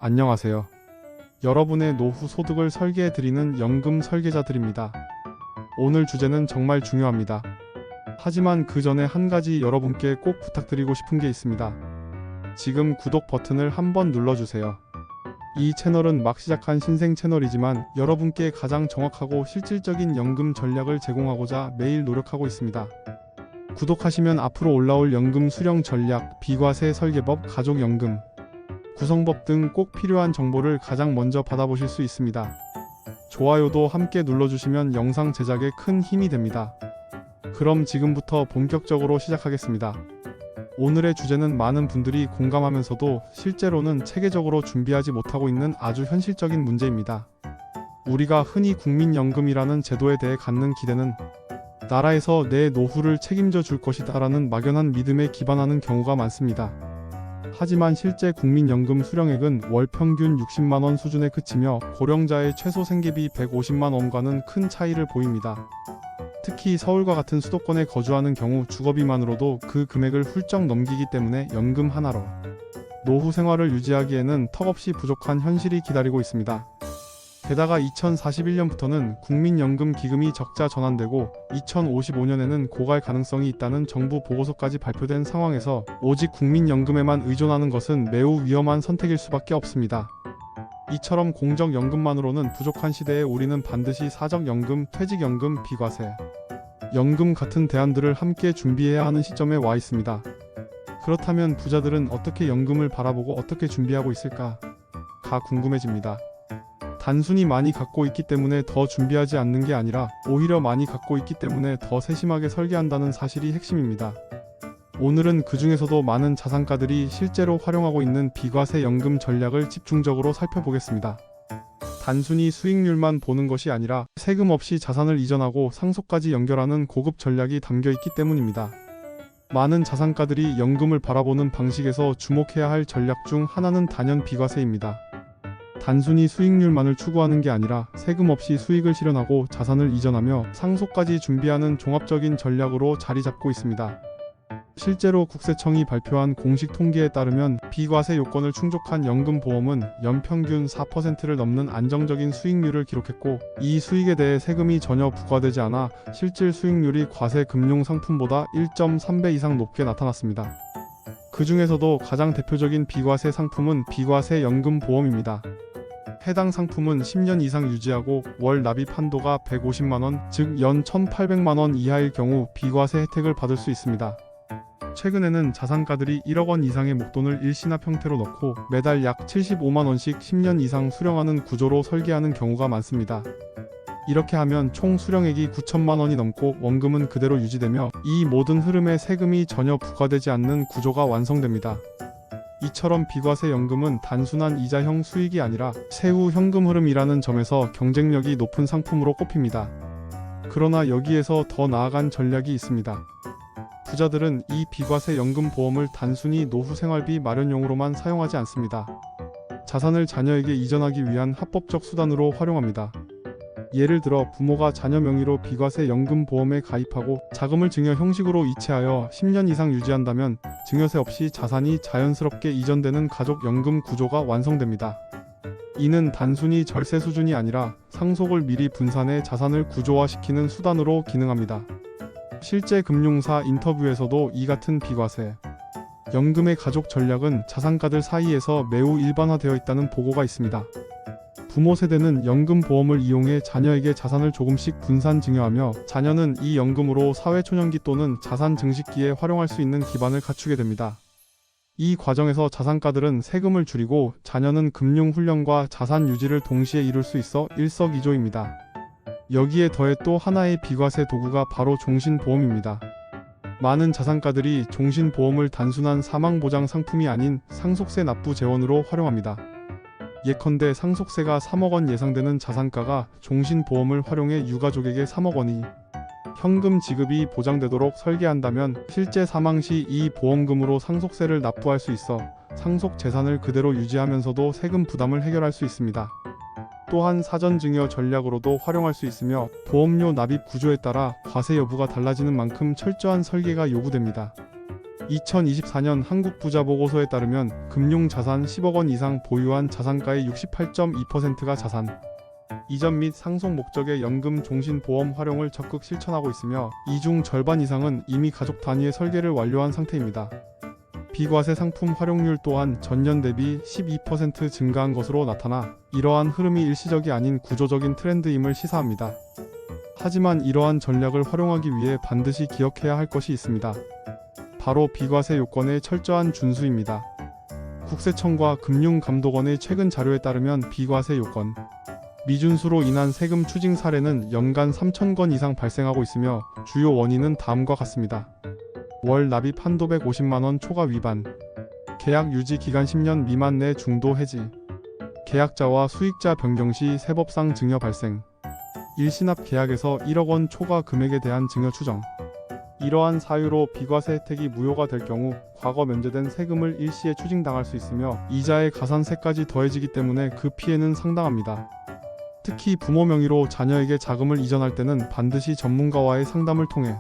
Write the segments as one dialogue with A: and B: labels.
A: 안녕하세요. 여러분의 노후 소득을 설계해드리는 연금 설계자들입니다. 오늘 주제는 정말 중요합니다. 하지만 그 전에 한 가지 여러분께 꼭 부탁드리고 싶은 게 있습니다. 지금 구독 버튼을 한번 눌러주세요. 이 채널은 막 시작한 신생 채널이지만 여러분께 가장 정확하고 실질적인 연금 전략을 제공하고자 매일 노력하고 있습니다. 구독하시면 앞으로 올라올 연금 수령 전략, 비과세 설계법, 가족연금, 구성법 등 꼭 필요한 정보를 가장 먼저 받아보실 수 있습니다. 좋아요도 함께 눌러주시면 영상 제작에 큰 힘이 됩니다. 그럼 지금부터 본격적으로 시작하겠습니다. 오늘의 주제는 많은 분들이 공감하면서도 실제로는 체계적으로 준비하지 못하고 있는 아주 현실적인 문제입니다. 우리가 흔히 국민연금이라는 제도에 대해 갖는 기대는 나라에서 내 노후를 책임져 줄 것이다 라는 막연한 믿음에 기반하는 경우가 많습니다. 하지만 실제 국민연금 수령액은 월 평균 60만원 수준에 그치며 고령자의 최소 생계비 150만원과는 큰 차이를 보입니다. 특히 서울과 같은 수도권에 거주하는 경우 주거비만으로도 그 금액을 훌쩍 넘기기 때문에 연금 하나로 노후 생활을 유지하기에는 턱없이 부족한 현실이 기다리고 있습니다. 게다가 2041년부터는 국민연금 기금이 적자 전환되고 2055년에는 고갈 가능성이 있다는 정부 보고서까지 발표된 상황에서 오직 국민연금에만 의존하는 것은 매우 위험한 선택일 수밖에 없습니다. 이처럼 공적연금만으로는 부족한 시대에 우리는 반드시 사적연금, 퇴직연금, 비과세 연금 같은 대안들을 함께 준비해야 하는 시점에 와 있습니다. 그렇다면 부자들은 어떻게 연금을 바라보고 어떻게 준비하고 있을까? 가 궁금해집니다. 단순히 많이 갖고 있기 때문에 더 준비하지 않는 게 아니라 오히려 많이 갖고 있기 때문에 더 세심하게 설계한다는 사실이 핵심입니다. 오늘은 그 중에서도 많은 자산가들이 실제로 활용하고 있는 비과세 연금 전략을 집중적으로 살펴보겠습니다. 단순히 수익률만 보는 것이 아니라 세금 없이 자산을 이전하고 상속까지 연결하는 고급 전략이 담겨 있기 때문입니다. 많은 자산가들이 연금을 바라보는 방식에서 주목해야 할 전략 중 하나는 단연 비과세입니다. 단순히 수익률만을 추구하는 게 아니라 세금 없이 수익을 실현하고 자산을 이전하며 상속까지 준비하는 종합적인 전략으로 자리 잡고 있습니다. 실제로 국세청이 발표한 공식 통계에 따르면 비과세 요건을 충족한 연금보험은 연평균 4%를 넘는 안정적인 수익률을 기록했고, 이 수익에 대해 세금이 전혀 부과되지 않아 실질 수익률이 과세 금융상품보다 1.3배 이상 높게 나타났습니다. 그 중에서도 가장 대표적인 비과세 상품은 비과세 연금보험입니다. 해당 상품은 10년 이상 유지하고 월 납입 한도가 150만원, 즉 연 1,800만원 이하일 경우 비과세 혜택을 받을 수 있습니다. 최근에는 자산가들이 1억원 이상의 목돈을 일시납 형태로 넣고 매달 약 75만원씩 10년 이상 수령하는 구조로 설계하는 경우가 많습니다. 이렇게 하면 총 수령액이 9천만원이 넘고 원금은 그대로 유지되며 이 모든 흐름에 세금이 전혀 부과되지 않는 구조가 완성됩니다. 이처럼 비과세 연금은 단순한 이자형 수익이 아니라 세후 현금 흐름이라는 점에서 경쟁력이 높은 상품으로 꼽힙니다. 그러나 여기에서 더 나아간 전략이 있습니다. 부자들은 이 비과세 연금 보험을 단순히 노후 생활비 마련용으로만 사용하지 않습니다. 자산을 자녀에게 이전하기 위한 합법적 수단으로 활용합니다. 예를 들어 부모가 자녀 명의로 비과세 연금 보험에 가입하고 자금을 증여 형식으로 이체하여 10년 이상 유지한다면 증여세 없이 자산이 자연스럽게 이전되는 가족 연금 구조가 완성됩니다. 이는 단순히 절세 수준이 아니라 상속을 미리 분산해 자산을 구조화시키는 수단으로 기능합니다. 실제 금융사 인터뷰에서도 이 같은 비과세 연금의 가족 전략은 자산가들 사이에서 매우 일반화되어 있다는 보고가 있습니다. 부모 세대는 연금보험을 이용해 자녀에게 자산을 조금씩 분산 증여하며 자녀는 이 연금으로 사회초년기 또는 자산 증식기에 활용할 수 있는 기반을 갖추게 됩니다. 이 과정에서 자산가들은 세금을 줄이고 자녀는 금융훈련과 자산 유지를 동시에 이룰 수 있어 일석이조입니다. 여기에 더해 또 하나의 비과세 도구가 바로 종신보험입니다. 많은 자산가들이 종신보험을 단순한 사망보장 상품이 아닌 상속세 납부 재원으로 활용합니다. 예컨대 상속세가 3억원 예상되는 자산가가 종신보험을 활용해 유가족에게 3억원이 현금 지급이 보장되도록 설계한다면 실제 사망 시 이 보험금으로 상속세를 납부할 수 있어 상속 재산을 그대로 유지하면서도 세금 부담을 해결할 수 있습니다. 또한 사전 증여 전략으로도 활용할 수 있으며 보험료 납입 구조에 따라 과세 여부가 달라지는 만큼 철저한 설계가 요구됩니다. 2024년 한국부자보고서에 따르면 금융자산 10억 원 이상 보유한 자산가의 68.2%가 자산 이전 및 상속 목적의 연금 종신보험 활용을 적극 실천하고 있으며 이 중 절반 이상은 이미 가족 단위의 설계를 완료한 상태입니다. 비과세 상품 활용률 또한 전년 대비 12% 증가한 것으로 나타나 이러한 흐름이 일시적이 아닌 구조적인 트렌드임을 시사합니다. 하지만 이러한 전략을 활용하기 위해 반드시 기억해야 할 것이 있습니다. 바로 비과세 요건의 철저한 준수입니다. 국세청과 금융감독원의 최근 자료에 따르면 비과세 요건 미준수로 인한 세금 추징 사례는 연간 3,000건 이상 발생하고 있으며 주요 원인은 다음과 같습니다. 월 납입 한도 150만원 초과 위반, 계약 유지 기간 10년 미만 내 중도 해지, 계약자와 수익자 변경 시 세법상 증여 발생, 일시납 계약에서 1억 원 초과 금액에 대한 증여 추정. 이러한 사유로 비과세 혜택이 무효가 될 경우 과거 면제된 세금을 일시에 추징당할 수 있으며 이자의 가산세까지 더해지기 때문에 그 피해는 상당합니다. 특히 부모 명의로 자녀에게 자금을 이전할 때는 반드시 전문가와의 상담을 통해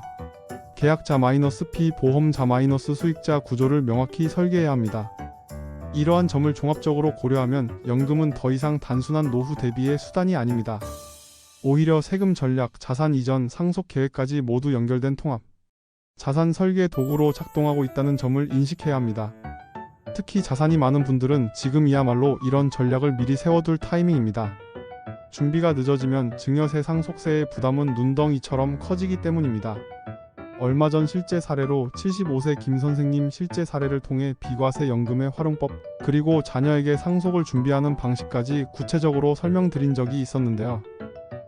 A: 계약자 마이너스 피보험자 마이너스 수익자 구조를 명확히 설계해야 합니다. 이러한 점을 종합적으로 고려하면 연금은 더 이상 단순한 노후 대비의 수단이 아닙니다. 오히려 세금 전략, 자산 이전, 상속 계획까지 모두 연결된 통합, 자산 설계 도구로 작동하고 있다는 점을 인식해야 합니다. 특히 자산이 많은 분들은 지금이야말로 이런 전략을 미리 세워둘 타이밍입니다. 준비가 늦어지면 증여세 상속세의 부담은 눈덩이처럼 커지기 때문입니다. 얼마 전 실제 사례로 75세 김 선생님 실제 사례를 통해 비과세 연금의 활용법 그리고 자녀에게 상속을 준비하는 방식까지 구체적으로 설명드린 적이 있었는데요.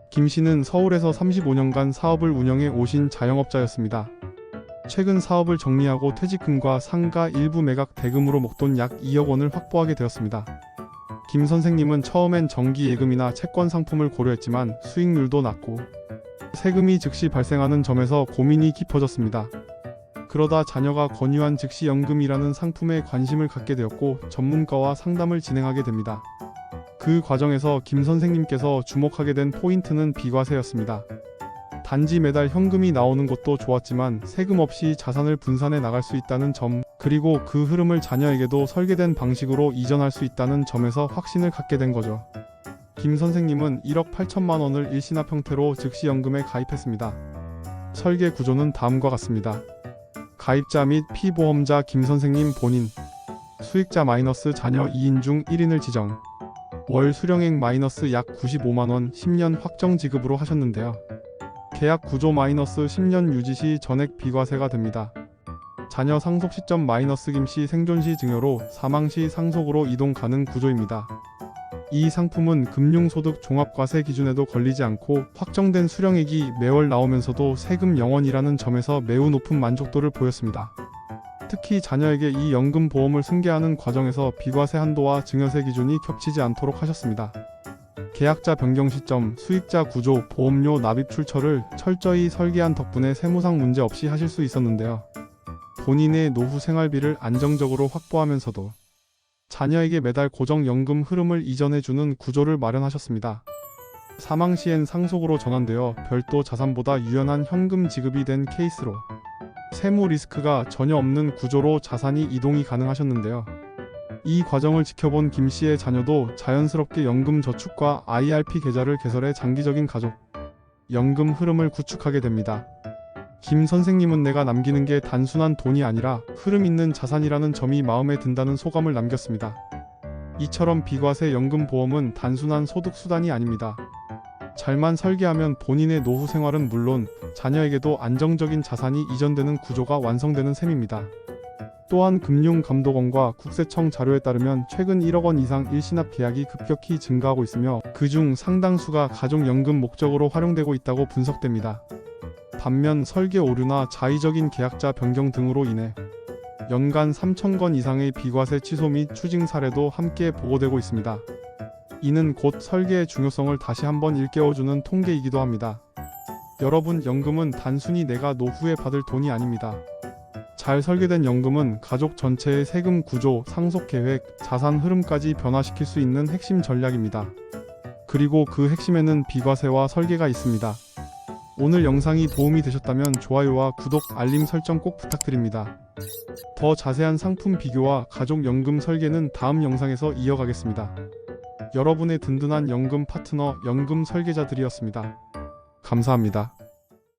A: 김 씨는 서울에서 35년간 사업을 운영해 오신 자영업자였습니다. 최근 사업을 정리하고 퇴직금과 상가 일부 매각 대금으로 목돈 약 2억 원을 확보하게 되었습니다. 김 선생님은 처음엔 정기 예금이나 채권 상품을 고려했지만 수익률도 낮고 세금이 즉시 발생하는 점에서 고민이 깊어졌습니다. 그러다 자녀가 권유한 즉시연금이라는 상품에 관심을 갖게 되었고 전문가와 상담을 진행하게 됩니다. 그 과정에서 김 선생님께서 주목하게 된 포인트는 비과세였습니다. 단지 매달 현금이 나오는 것도 좋았지만 세금 없이 자산을 분산해 나갈 수 있다는 점, 그리고 그 흐름을 자녀에게도 설계된 방식으로 이전할 수 있다는 점에서 확신을 갖게 된 거죠. 김 선생님은 1억 8천만 원을 일시납 형태로 즉시연금에 가입했습니다. 설계 구조는 다음과 같습니다. 가입자 및 피보험자 김 선생님 본인, 수익자 마이너스 자녀 2인 중 1인을 지정, 월 수령액 마이너스 약 95만 원 10년 확정 지급으로 하셨는데요. 계약 구조 마이너스 10년 유지 시 전액 비과세가 됩니다. 자녀 상속 시점 마이너스 김 씨 생존 시 증여로 사망 시 상속으로 이동 가능 구조입니다. 이 상품은 금융소득 종합과세 기준에도 걸리지 않고 확정된 수령액이 매월 나오면서도 세금 0원이라는 점에서 매우 높은 만족도를 보였습니다. 특히 자녀에게 이 연금 보험을 승계하는 과정에서 비과세 한도와 증여세 기준이 겹치지 않도록 하셨습니다. 계약자 변경 시점, 수익자 구조, 보험료 납입 출처를 철저히 설계한 덕분에 세무상 문제 없이 하실 수 있었는데요. 본인의 노후 생활비를 안정적으로 확보하면서도 자녀에게 매달 고정연금 흐름을 이전해주는 구조를 마련하셨습니다. 사망 시엔 상속으로 전환되어 별도 자산보다 유연한 현금 지급이 된 케이스로 세무 리스크가 전혀 없는 구조로 자산이 이동이 가능하셨는데요. 이 과정을 지켜본 김 씨의 자녀도 자연스럽게 연금 저축과 IRP 계좌를 개설해 장기적인 가족 연금 흐름을 구축하게 됩니다. 김 선생님은 내가 남기는 게 단순한 돈이 아니라 흐름 있는 자산이라는 점이 마음에 든다는 소감을 남겼습니다. 이처럼 비과세 연금보험은 단순한 소득 수단이 아닙니다. 잘만 설계하면 본인의 노후 생활은 물론 자녀에게도 안정적인 자산이 이전되는 구조가 완성되는 셈입니다. 또한 금융감독원과 국세청 자료에 따르면 최근 1억 원 이상 일시납 계약이 급격히 증가하고 있으며 그중 상당수가 가족연금 목적으로 활용되고 있다고 분석됩니다. 반면 설계 오류나 자의적인 계약자 변경 등으로 인해 연간 3,000건 이상의 비과세 취소 및 추징 사례도 함께 보고되고 있습니다. 이는 곧 설계의 중요성을 다시 한번 일깨워주는 통계이기도 합니다. 여러분, 연금은 단순히 내가 노후에 받을 돈이 아닙니다. 잘 설계된 연금은 가족 전체의 세금 구조, 상속 계획, 자산 흐름까지 변화시킬 수 있는 핵심 전략입니다. 그리고 그 핵심에는 비과세와 설계가 있습니다. 오늘 영상이 도움이 되셨다면 좋아요와 구독, 알림 설정 꼭 부탁드립니다. 더 자세한 상품 비교와 가족연금 설계는 다음 영상에서 이어가겠습니다. 여러분의 든든한 연금 파트너 연금 설계자들이었습니다. 감사합니다.